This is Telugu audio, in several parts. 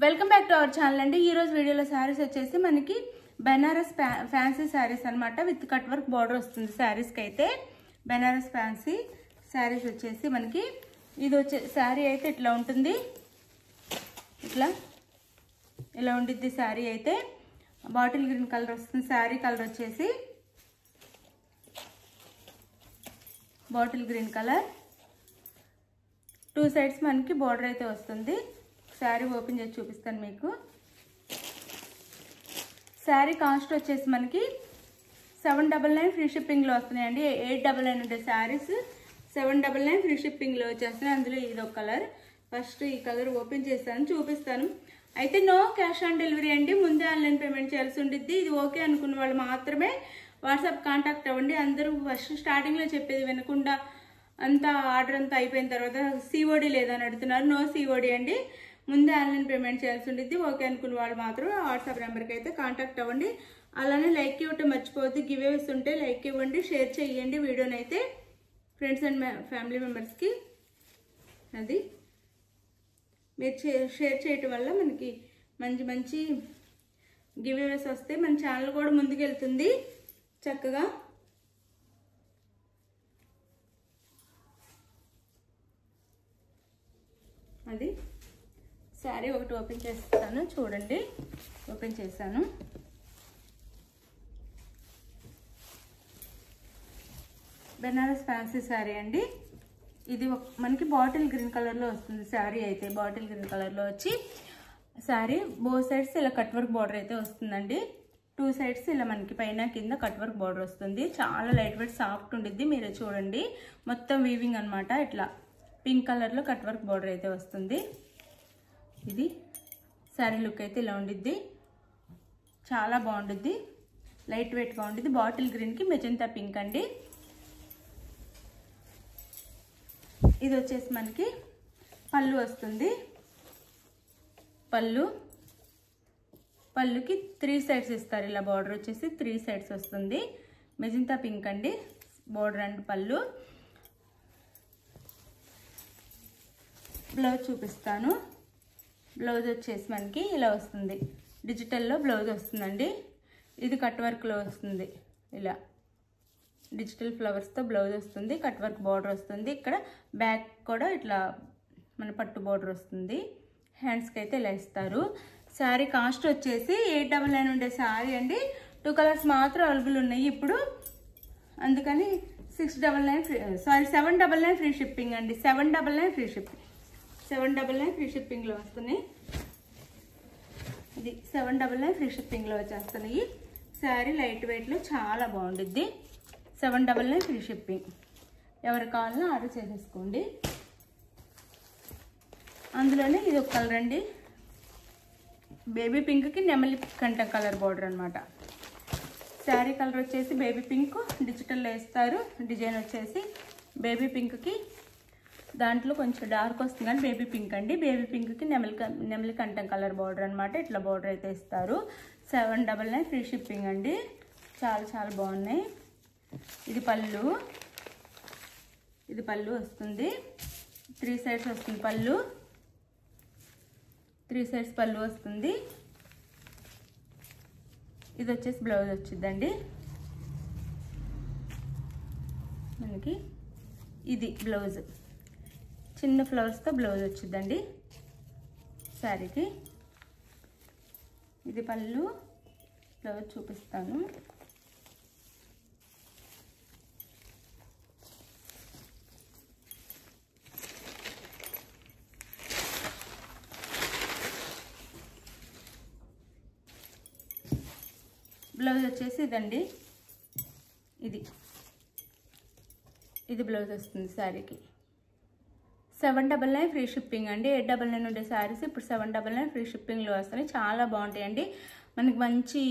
Welcome back to our channel అండి. ఈ రోజు వీడియోలో సారీస్ వచ్చేసి మనకి బెనారస్ ఫ్యాన్సీ సారీస్ అన్నమాట. విత్ కట్ వర్క్ బార్డర్ వస్తుంది సారీస్ కి. అయితే బెనారస్ ఫ్యాన్సీ సారీస్ వచ్చేసి మనకి ఇది వచ్చే సారీ అయితే ఇట్లా ఉంటుంది. ఇలా ఉండిద్ది సారీ. అయితే బాటిల్ గ్రీన్ కలర్ వస్తుంది. సారీ కలర్ వచ్చేసి బాటిల్ గ్రీన్ కలర్. 2 సైడ్స్ మనకి బార్డర్ అయితే వస్తుంది. శారీ ఓపెన్ చేసి చూపిస్తాను మీకు. శారీ కాస్ట్ వచ్చేసి మనకి 799 ఫ్రీ షిప్పింగ్లో వస్తున్నాయండి. 899 ఉండే శారీస్ 799 ఫ్రీ షిప్పింగ్లో వచ్చేస్తున్నాయి. అందులో ఇది ఒక కలర్. ఫస్ట్ ఈ కలర్ ఓపెన్ చేస్తాను, చూపిస్తాను. అయితే నో క్యాష్ ఆన్ డెలివరీ అండి. ముందే ఆన్లైన్ పేమెంట్ చేయాల్సి ఉండిద్ది. ఇది ఓకే అనుకున్న వాళ్ళు మాత్రమే వాట్సాప్ కాంటాక్ట్ అవ్వండి. అందరూ ఫస్ట్ స్టార్టింగ్లో చెప్పేది వినకుండా అంతా ఆర్డర్ అంతా అయిపోయిన తర్వాత సిఓడి లేదని అడుగుతున్నారు. నో సిఓడి అండి. ముందే ఆన్లైన్ పేమెంట్ చేయాల్సి ఉండిద్ది. ఓకే అనుకున్న వాళ్ళు మాత్రం వాట్సాప్ నెంబర్కి అయితే కాంటాక్ట్ అవ్వండి. అలానే లైక్ ఇవ్వటం మర్చిపోవద్దు. గివ్ అవేస్ ఉంటే లైక్ ఇవ్వండి, షేర్ చేయండి వీడియోని అయితే ఫ్రెండ్స్ అండ్ ఫ్యామిలీ మెంబర్స్కి. అది మీరు షేర్ చేయటం వల్ల మనకి మంచి మంచి గివ్ అవేస్ వస్తే మన ఛానల్ కూడా ముందుకు వెళ్తుంది చక్కగా. అది శారీ ఒకటి ఓపెన్ చేస్తాను చూడండి. ఓపెన్ చేశాను. బెనారస్ ఫ్యాన్సీ శారీ అండి. ఇది మనకి బాటిల్ గ్రీన్ కలర్లో వస్తుంది శారీ. అయితే బాటిల్ గ్రీన్ కలర్లో వచ్చి శారీ బోత్ సైడ్స్ ఇలా కట్ వర్క్ బార్డర్ అయితే వస్తుందండి. 2 సైడ్స్ ఇలా మనకి పైన కింద కట్ వర్క్ బార్డర్ వస్తుంది. చాలా లైట్ వెయిట్ సాఫ్ట్ ఉండిద్ది. మీరు చూడండి మొత్తం వీవింగ్ అనమాట. ఇట్లా పింక్ కలర్లో కట్ వర్క్ బార్డర్ అయితే వస్తుంది. ఇది శారీ లుక్ అయితే ఇలా ఉండిద్ది. చాలా బాగుండిద్ది, లైట్ వెయిట్గా ఉండిద్ది. బాటిల్ గ్రీన్కి మెజంతా పింక్ అండి. ఇది వచ్చేసి మనకి పళ్ళు వస్తుంది. పళ్ళుకి 3 సైడ్స్ ఇస్తారు. ఇలా బార్డర్ వచ్చేసి 3 సైడ్స్ వస్తుంది. మెజంతా పింక్ అండి బార్డర్ అండ్ పళ్ళు. బ్లౌజ్ చూపిస్తాను. బ్లౌజ్ వచ్చేసి మనకి ఇలా వస్తుంది. డిజిటల్లో బ్లౌజ్ వస్తుందండి. ఇది కట్ వర్క్లో వస్తుంది. ఇలా డిజిటల్ ఫ్లవర్స్తో బ్లౌజ్ వస్తుంది. కట్ వర్క్ బార్డర్ వస్తుంది. ఇక్కడ బ్యాక్ కూడా ఇట్లా మన పట్టు బార్డర్ వస్తుంది. హ్యాండ్స్కి అయితే ఇలా ఇస్తారు. శారీ కాస్ట్ వచ్చేసి 899 ఉండే శారీ అండి. 2 కలర్స్ మాత్రం అవైలబుల్ ఉన్నాయి ఇప్పుడు. అందుకని 799 ఫ్రీ షిప్పింగ్ అండి. 799 ఫ్రీ షిప్పింగ్. 799 ఫ్రీ షిప్పింగ్లో వస్తున్నాయి. ఇది 799 ఫ్రీ షిప్పింగ్లో వచ్చేస్తున్నాయి. శారీ లైట్ వెయిట్లో చాలా బాగుండిద్ది. 799 ఫ్రీ షిప్పింగ్. ఎవరు కావాలన్నా ఆర్డర్ చేసేసుకోండి. అందులోనే ఇది ఒక కలర్ అండి. బేబీ పింక్కి నెమలి కంట కలర్ బార్డర్ అనమాట. శారీ కలర్ వచ్చేసి బేబీ పింక్ డిజిటల్లో వేస్తారు. డిజైన్ వచ్చేసి బేబీ పింక్కి దాంట్లో కొంచెం డార్క్ వస్తుంది కానీ బేబీ పింక్ అండి. బేబీ పింక్కి నెమలి కంఠం కలర్ బార్డర్ అనమాట. ఇట్లా బార్డర్ అయితే ఇస్తారు. 799 ఫ్రీ షిప్పింగ్ అండి. చాలా చాలా బాగున్నాయి. ఇది పళ్ళు వస్తుంది. 3 సైడ్స్ వస్తుంది పళ్ళు. 3 సైడ్స్ పళ్ళు వస్తుంది. ఇది వచ్చేసి బ్లౌజ్ వచ్చిందండి మనకి. ఇది బ్లౌజ్ చిన్న ఫ్లవర్స్తో బ్లౌజ్ వచ్చిందండి శారీకి. ఇది పళ్ళు. బ్లౌజ్ చూపిస్తాను. బ్లౌజ్ వచ్చేసి ఇదండి. ఇది బ్లౌజ్ వస్తుంది శారీకి. 799 ఫ్రీ షిప్పింగ్ అండి. 899 ఉండే శారీస్ ఇప్పుడు 799 ఫ్రీ షిప్పింగ్లో వస్తున్నాయి. చాలా బాగుంటాయండి. మనకి మంచి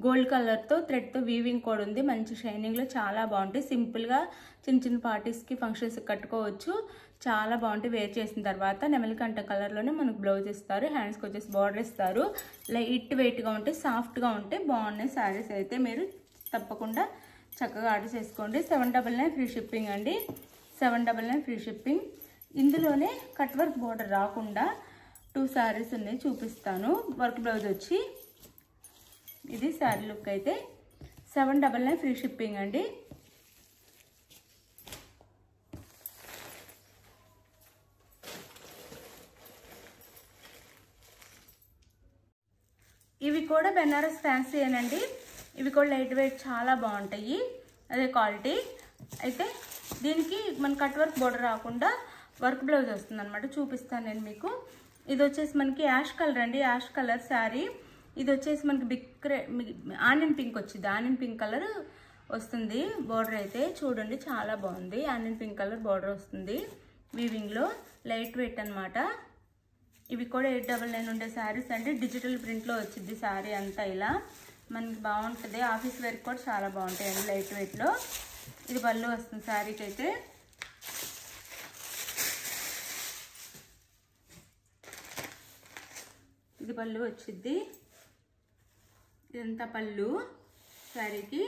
గోల్డ్ కలర్తో థ్రెడ్తో వీవింగ్ కూడా ఉంది. మంచి షైనింగ్లో చాలా బాగుంటాయి. సింపుల్గా చిన్న చిన్న పార్టీస్కి ఫంక్షన్స్కి కట్టుకోవచ్చు. చాలా బాగుంటాయి. వేర్ చేసిన తర్వాత నెమలికంఠ కలర్లోనే మనకు బ్లౌజ్ ఇస్తారు. హ్యాండ్స్కి వచ్చేసి బార్డర్ ఇస్తారు. లైట్ వెయిట్గా ఉంటాయి, సాఫ్ట్గా ఉంటాయి. బాగున్నాయి శారీస్ అయితే. మీరు తప్పకుండా చక్కగా ఆర్డర్ చేసుకోండి. 799 ఫ్రీ షిప్పింగ్ అండి. 799 ఫ్రీ షిప్పింగ్. ఇందులోనే కట్ వర్క్ బోర్డర్ రాకుండా 2 శారీస్ ఉన్నాయి, చూపిస్తాను. వర్క్ బ్లౌజ్ వచ్చి ఇది శారీ లుక్ అయితే 799 ఫ్రీ షిప్పింగ్ అండి. ఇవి కూడా బెనారస్ ఫ్యాన్సీ ఏనండి. ఇవి కూడా లైట్ వెయిట్ చాలా బాగుంటాయి, అదే క్వాలిటీ. అయితే దీనికి మన కట్ వర్క్ బోర్డర్ రాకుండా వర్క్ బ్లౌజ్ వస్తుంది అనమాట. చూపిస్తాను నేను మీకు. ఇది వచ్చేసి మనకి యాష్ కలర్ అండి, యాష్ కలర్ శారీ. ఇది వచ్చేసి మనకి ఆనియన్ పింక్ వచ్చింది, ఆనియన్ పింక్ కలర్ వస్తుంది బోర్డర్ అయితే. చూడండి చాలా బాగుంది, ఆనియన్ పింక్ కలర్ బోర్డర్ వస్తుంది వీవింగ్లో, లైట్ వెయిట్ అనమాట. ఇవి కూడా 899 ఉండే శారీస్ అండి. డిజిటల్ ప్రింట్లో వచ్చింది శారీ అంతా ఇలా. మనకి బాగుంటుంది, ఆఫీస్ వేర్ కూడా చాలా బాగుంటాయండి లైట్ వెయిట్లో. ఇది పళ్ళు వస్తుంది శారీకి అయితే. ఇది పళ్ళు వచ్చింది, ఇదంతా పళ్ళు శారీకి.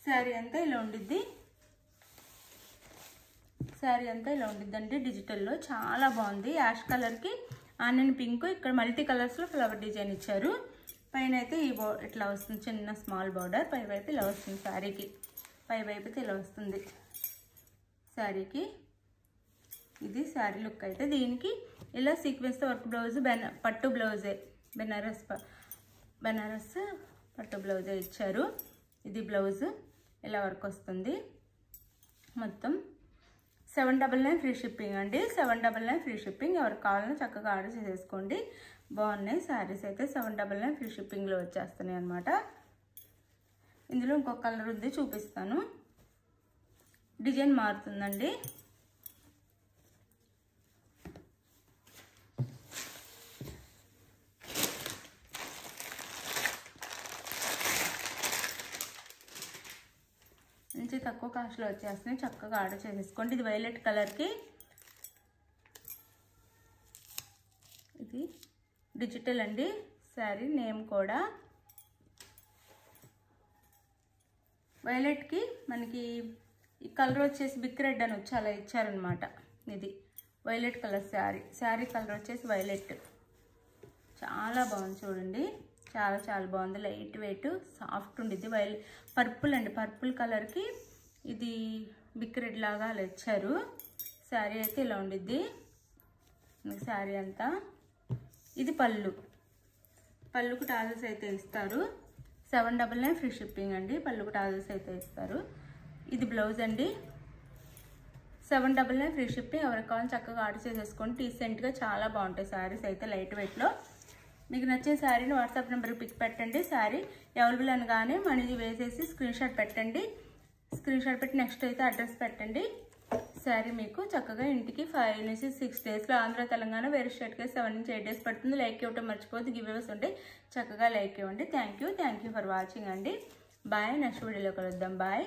శారీ అంతా ఇలా ఉండిద్ది, శారీ అంతా ఇలా ఉండిద్దండి డిజిటల్లో. చాలా బాగుంది, యాష్ కలర్కి ఆనియన్ పింక్, ఇక్కడ మల్టీ కలర్స్లో ఫ్లవర్ డిజైన్ ఇచ్చారు. పైన అయితే ఈ ఇట్లా వస్తుంది, చిన్న స్మాల్ బార్డర్. పై వైపు ఇలా వస్తుంది శారీకి, పై వైపు అయితే ఇలా వస్తుంది శారీకి. ఇది శారీ లుక్ అయితే. దీనికి ఇలా సీక్వెన్స్తో వర్క్ బ్లౌజ్, పట్టు బ్లౌజే, బెనారస్ పట్టు బ్లౌజే ఇచ్చారు. ఇది బ్లౌజ్ ఇలా వర్క్ వస్తుంది మొత్తం. 799 ఫ్రీ షిప్పింగ్ అండి, 799 ఫ్రీ షిప్పింగ్. ఎవరికి కావాలన్నా చక్కగా ఆర్డర్ చేసేసుకోండి. బాగున్నాయి శారీస్ అయితే. 799 ఫ్రీ షిప్పింగ్లో వచ్చేస్తున్నాయి అనమాట. ఇందులో ఇంకొక కలర్ ఉంది, చూపిస్తాను. డిజైన్ మారుతుందండి. మంచి తక్కువ కాస్ట్లో వచ్చేస్తున్నాయి, చక్కగా ఆర్డర్ చేసేసుకోండి. ఇది వైలెట్ కలర్కి, ఇది డిజిటల్ అండి శారీ నేమ్ కూడా. వైలెట్కి మనకి ఈ కలర్ వచ్చేసి బిక్ రెడ్ అని వచ్చి అలా ఇచ్చారనమాట. ఇది violet colour sari. Sari colour వచ్చేసి వైలెట్. చాలా బాగుంది చూడండి, చాలా చాలా బాగుంది. లైట్ వెయిట్, సాఫ్ట్ ఉండిద్ది. పర్పుల్ అండి, పర్పుల్ కలర్కి ఇది బిక్ రెడ్ లాగా అలా ఇచ్చారు. శారీ అయితే ఇలా ఉండిద్ది శారీ అంతా. ఇది పళ్ళు, పళ్ళుకు టాజల్స్ అయితే ఇస్తారు. 799 ఫ్రీ షిప్పింగ్ అండి, పళ్ళుకు టాజల్స్ అయితే ఇస్తారు. ఇది బ్లౌజ్ అండి, 799 ఫ్రీ షిప్పింగ్. ఎవరికి కావాలని చక్కగా ఆర్డర్ చేసేసుకోండి. డీసెంట్గా చాలా బాగుంటాయి శారీస్ అయితే లైట్ వెయిట్లో. మీకు నచ్చిన శారీని వాట్సాప్ నెంబర్కి పిక్ పెట్టండి. శారీ అవైలబుల్ అనగానే మనీ వేసేసి స్క్రీన్ షాట్ పెట్టండి. స్క్రీన్ షాట్ పెట్టి నెక్స్ట్ అయితే అడ్రస్ పెట్టండి. శారీ మీకు చక్కగా ఇంటికి 5 నుంచి 6 డేస్లో, ఆంధ్ర తెలంగాణ వేరే స్టేట్కి 7 నుంచి 8 డేస్ పడుతుంది. లైక్ ఇవ్వటం మర్చిపోద్దు, గివ్ అవేస్ ఉంటాయి, చక్కగా లైక్ ఇవ్వండి. థ్యాంక్ యూ ఫర్ వాచింగ్ అండి. బాయ్, నెక్స్ట్ వీడియోలో కలుద్దాం. బాయ్.